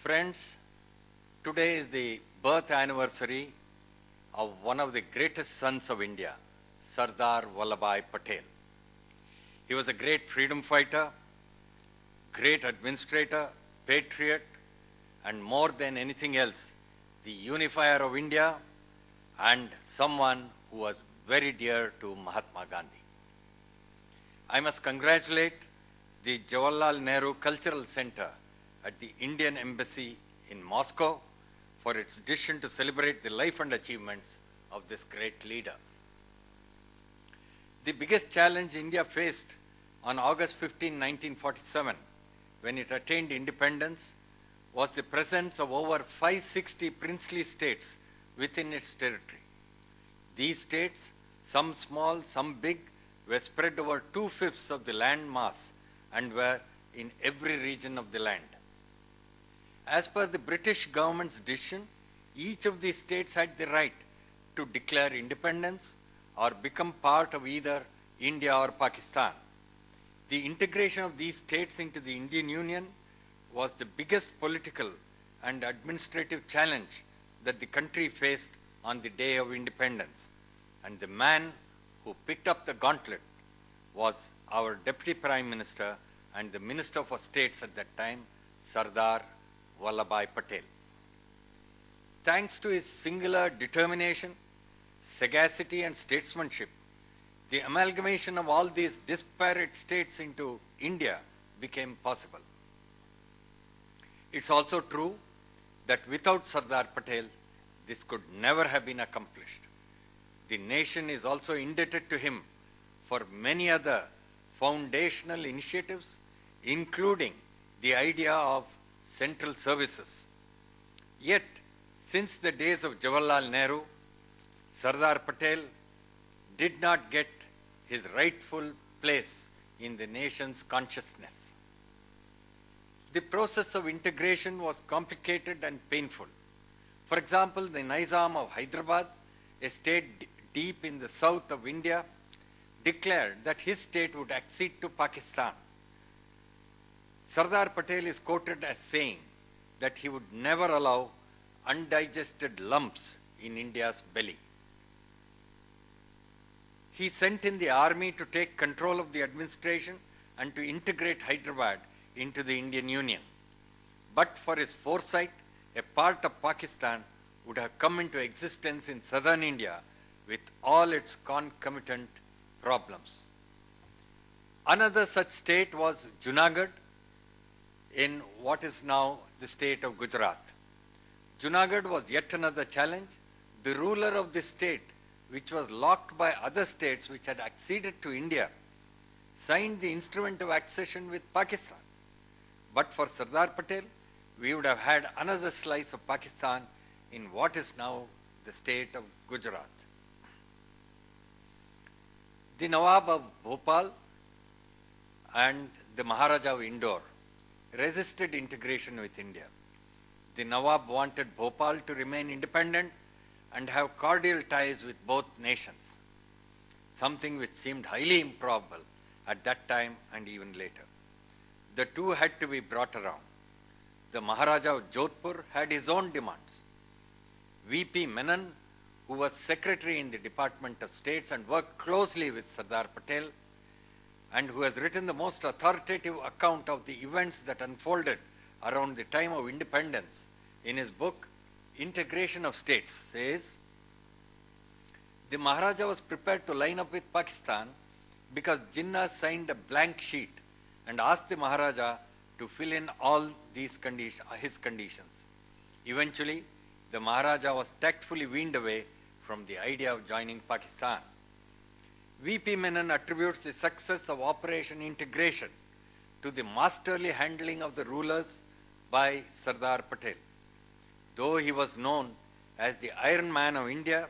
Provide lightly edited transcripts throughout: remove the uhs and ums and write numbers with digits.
Friends, today is the birth anniversary of one of the greatest sons of India, Sardar Vallabhbhai Patel. He was a great freedom fighter, great administrator, patriot, and more than anything else, the unifier of India and someone who was very dear to Mahatma Gandhi. I must congratulate the Jawaharlal Nehru Cultural Center at the Indian Embassy in Moscow for its decision to celebrate the life and achievements of this great leader. The biggest challenge India faced on August 15, 1947, when it attained independence, was the presence of over 560 princely states within its territory. These states, some small, some big, were spread over 2/5 of the land mass and were in every region of the land. As per the British government's decision, each of these states had the right to declare independence or become part of either India or Pakistan. The integration of these states into the Indian Union was the biggest political and administrative challenge that the country faced on the day of independence. And the man who picked up the gauntlet was our Deputy Prime Minister and the Minister for States at that time, Sardar Vallabhbhai Patel. Thanks to his singular determination, sagacity and statesmanship, the amalgamation of all these disparate states into India became possible. It's also true that without Sardar Patel, this could never have been accomplished. The nation is also indebted to him for many other foundational initiatives, including the idea of central services. Yet, since the days of Jawaharlal Nehru, Sardar Patel did not get his rightful place in the nation's consciousness. The process of integration was complicated and painful. For example, the Nizam of Hyderabad, a state deep in the south of India, declared that his state would accede to Pakistan. Sardar Patel is quoted as saying that he would never allow undigested lumps in India's belly. He sent in the army to take control of the administration and to integrate Hyderabad into the Indian Union. But for his foresight, a part of Pakistan would have come into existence in southern India with all its concomitant problems. Another such state was Junagadh in what is now the state of Gujarat. Junagadh was yet another challenge. The ruler of this state, which was locked by other states which had acceded to India, signed the instrument of accession with Pakistan. But for Sardar Patel, we would have had another slice of Pakistan in what is now the state of Gujarat. The Nawab of Bhopal and the Maharaja of Indore resisted integration with India. The Nawab wanted Bhopal to remain independent and have cordial ties with both nations, something which seemed highly improbable at that time and even later. The two had to be brought around. The Maharaja of Jodhpur had his own demands. V.P. Menon, who was secretary in the Department of States and worked closely with Sardar Patel, and who has written the most authoritative account of the events that unfolded around the time of independence in his book, Integration of States, says, the Maharaja was prepared to line up with Pakistan because Jinnah signed a blank sheet and asked the Maharaja to fill in all his conditions. Eventually, the Maharaja was tactfully weaned away from the idea of joining Pakistan. V.P. Menon attributes the success of Operation Integration to the masterly handling of the rulers by Sardar Patel. Though he was known as the Iron Man of India,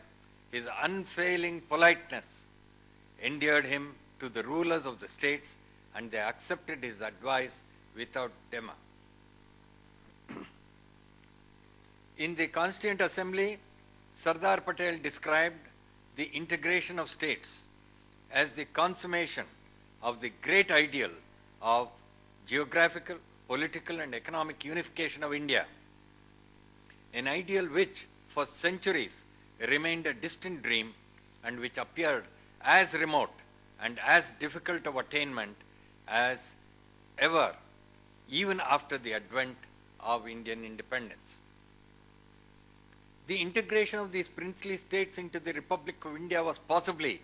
his unfailing politeness endeared him to the rulers of the states and they accepted his advice without demur. In the Constituent Assembly, Sardar Patel described the integration of states as the consummation of the great ideal of geographical, political and economic unification of India an ideal which for centuries remained a distant dream and which appeared as remote and as difficult of attainment as ever, even after the advent of Indian independence. The integration of these princely states into the Republic of India was possibly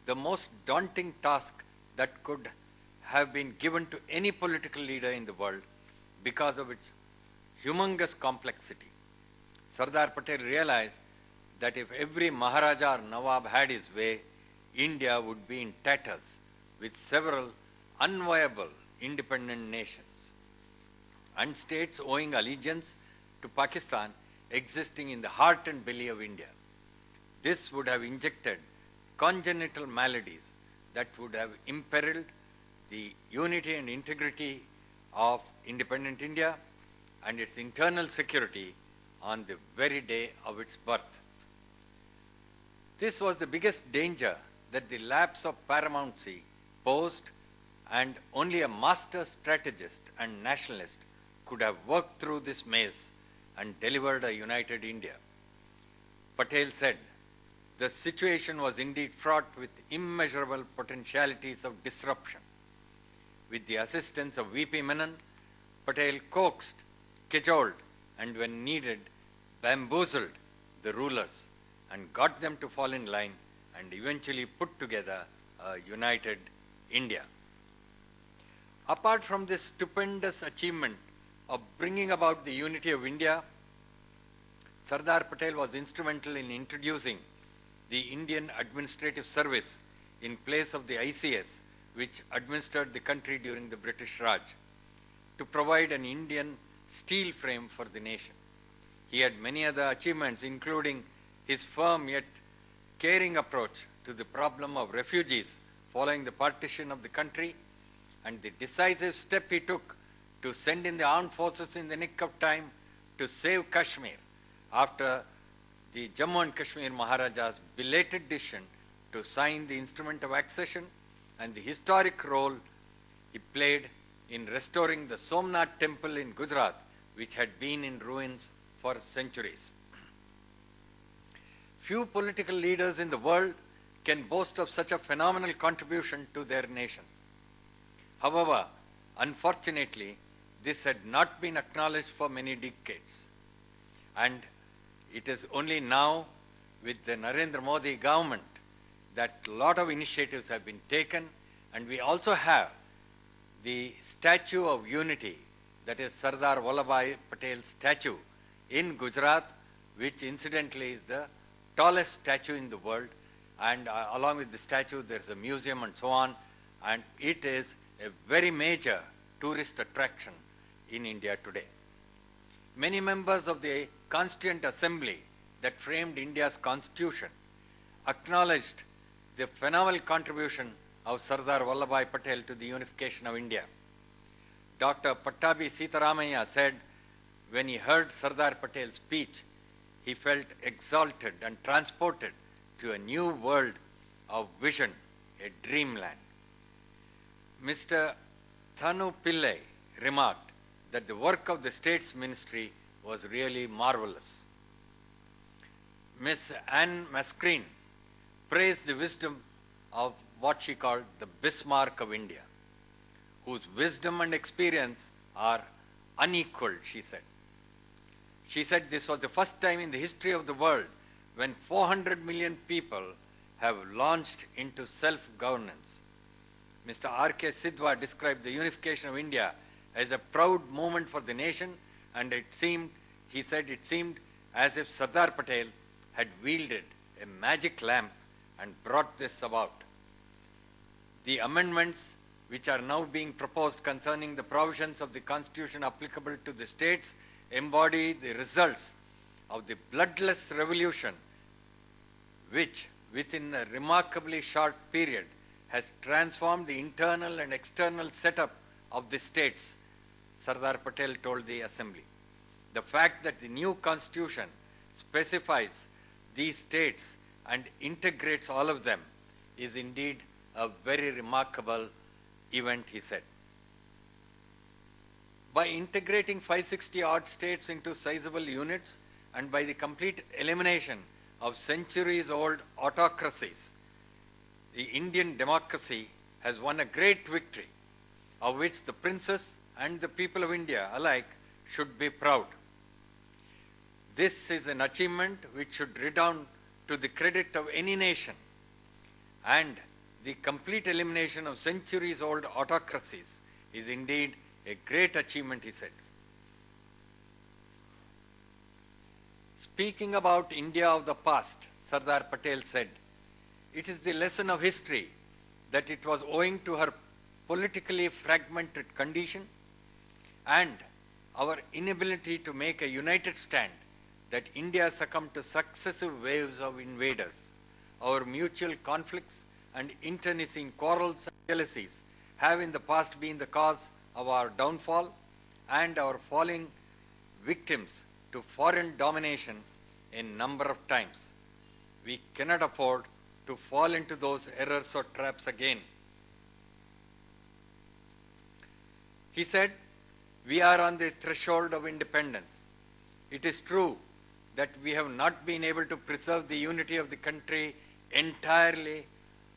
the most daunting task that could have been given to any political leader in the world because of its humongous complexity. Sardar Patel realized that if every Maharaja or Nawab had his way, India would be in tatters with several unviable independent nations and states owing allegiance to Pakistan existing in the heart and belly of India. This would have injected congenital maladies that would have imperiled the unity and integrity of independent India and its internal security on the very day of its birth. This was the biggest danger that the lapse of paramountcy posed, and only a master strategist and nationalist could have worked through this maze and delivered a united India. Patel said, the situation was indeed fraught with immeasurable potentialities of disruption. With the assistance of V.P. Menon, Patel coaxed, cajoled, and when needed, bamboozled the rulers and got them to fall in line and eventually put together a united India. Apart from this stupendous achievement of bringing about the unity of India, Sardar Patel was instrumental in introducing the Indian Administrative Service in place of the ICS, which administered the country during the British Raj, to provide an Indian steel frame for the nation. He had many other achievements, including his firm yet caring approach to the problem of refugees following the partition of the country, and the decisive step he took to send in the armed forces in the nick of time to save Kashmir after the Jammu and Kashmir Maharaja's belated decision to sign the instrument of accession, and the historic role he played in restoring the Somnath temple in Gujarat, which had been in ruins for centuries. Few political leaders in the world can boast of such a phenomenal contribution to their nations. However, unfortunately, this had not been acknowledged for many decades. And it is only now, with the Narendra Modi government, that a lot of initiatives have been taken, and we also have the Statue of Unity, that is Sardar Vallabhbhai Patel's statue in Gujarat, which incidentally is the tallest statue in the world, and along with the statue there is a museum and so on, and it is a very major tourist attraction in India today. Many members of the Constituent Assembly that framed India's constitution acknowledged the phenomenal contribution of Sardar Vallabhbhai Patel to the unification of India. Dr. Pattabi Sitaramaiah said, when he heard Sardar Patel's speech, he felt exalted and transported to a new world of vision, a dreamland. Mr. Thanu Pillai remarked that the work of the States Ministry was really marvelous. Ms. Anne Mascreen praised the wisdom of what she called the Bismarck of India, whose wisdom and experience are unequaled, she said. She said this was the first time in the history of the world when 400 million people have launched into self-governance. Mr. R.K. Sidhwa described the unification of India as a proud moment for the nation, and he said it seemed as if Sardar Patel had wielded a magic lamp and brought this about. The amendments which are now being proposed concerning the provisions of the Constitution applicable to the states embody the results of the bloodless revolution which, within a remarkably short period, has transformed the internal and external setup of the states, Sardar Patel told the Assembly. The fact that the new Constitution specifies these states and integrates all of them is indeed a very remarkable event, he said. By integrating 560 odd states into sizable units, and by the complete elimination of centuries-old autocracies, the Indian democracy has won a great victory, of which the princess and the people of India alike should be proud. This is an achievement which should redound to the credit of any nation, and the complete elimination of centuries-old autocracies is indeed a great achievement, he said. Speaking about India of the past, Sardar Patel said, "It is the lesson of history that it was owing to her politically fragmented condition and our inability to make a united stand that India succumbed to successive waves of invaders. Our mutual conflicts and internecine quarrels and jealousies have in the past been the cause of our downfall and our falling victims to foreign domination a number of times. We cannot afford to fall into those errors or traps again." He said, "We are on the threshold of independence. It is true that we have not been able to preserve the unity of the country entirely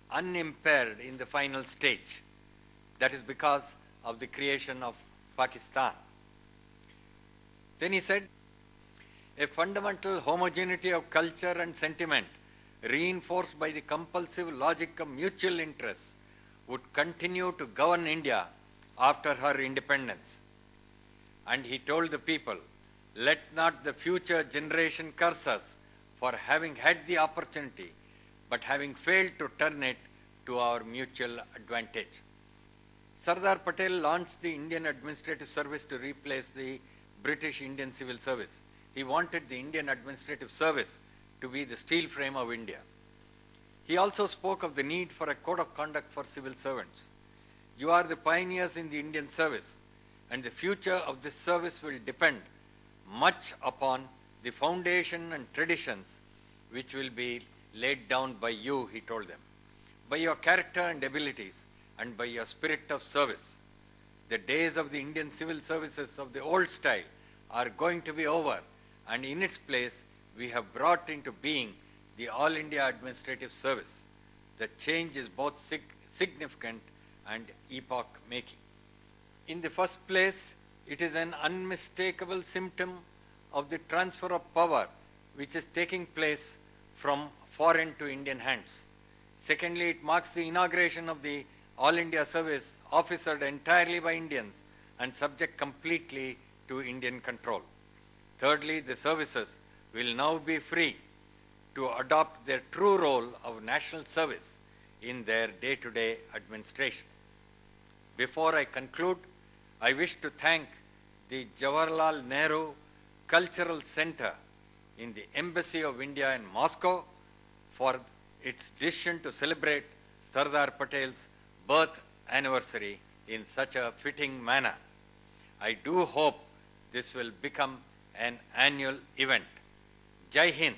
unimpaired in the final stage. That is because of the creation of Pakistan." Then he said, "A fundamental homogeneity of culture and sentiment reinforced by the compulsive logic of mutual interests would continue to govern India after her independence." And he told the people, "Let not the future generation curse us for having had the opportunity, but having failed to turn it to our mutual advantage." Sardar Patel launched the Indian Administrative Service to replace the British Indian Civil Service. He wanted the Indian Administrative Service to be the steel frame of India. He also spoke of the need for a code of conduct for civil servants. "You are the pioneers in the Indian service, and the future of this service will depend much upon the foundation and traditions which will be laid down by you," he told them. "By your character and abilities, and by your spirit of service. The days of the Indian civil services of the old style are going to be over, and in its place we have brought into being the All India Administrative Service. The change is both significant and epoch-making. In the first place, it is an unmistakable symptom of the transfer of power which is taking place from foreign to Indian hands. Secondly, it marks the inauguration of the All India Service officered entirely by Indians and subject completely to Indian control. Thirdly, the services will now be free to adopt their true role of national service in their day-to-day administration. Before I conclude, I wish to thank the Jawaharlal Nehru Cultural Center in the Embassy of India in Moscow for its decision to celebrate Sardar Patel's birth anniversary in such a fitting manner. I do hope this will become an annual event. Jai Hind.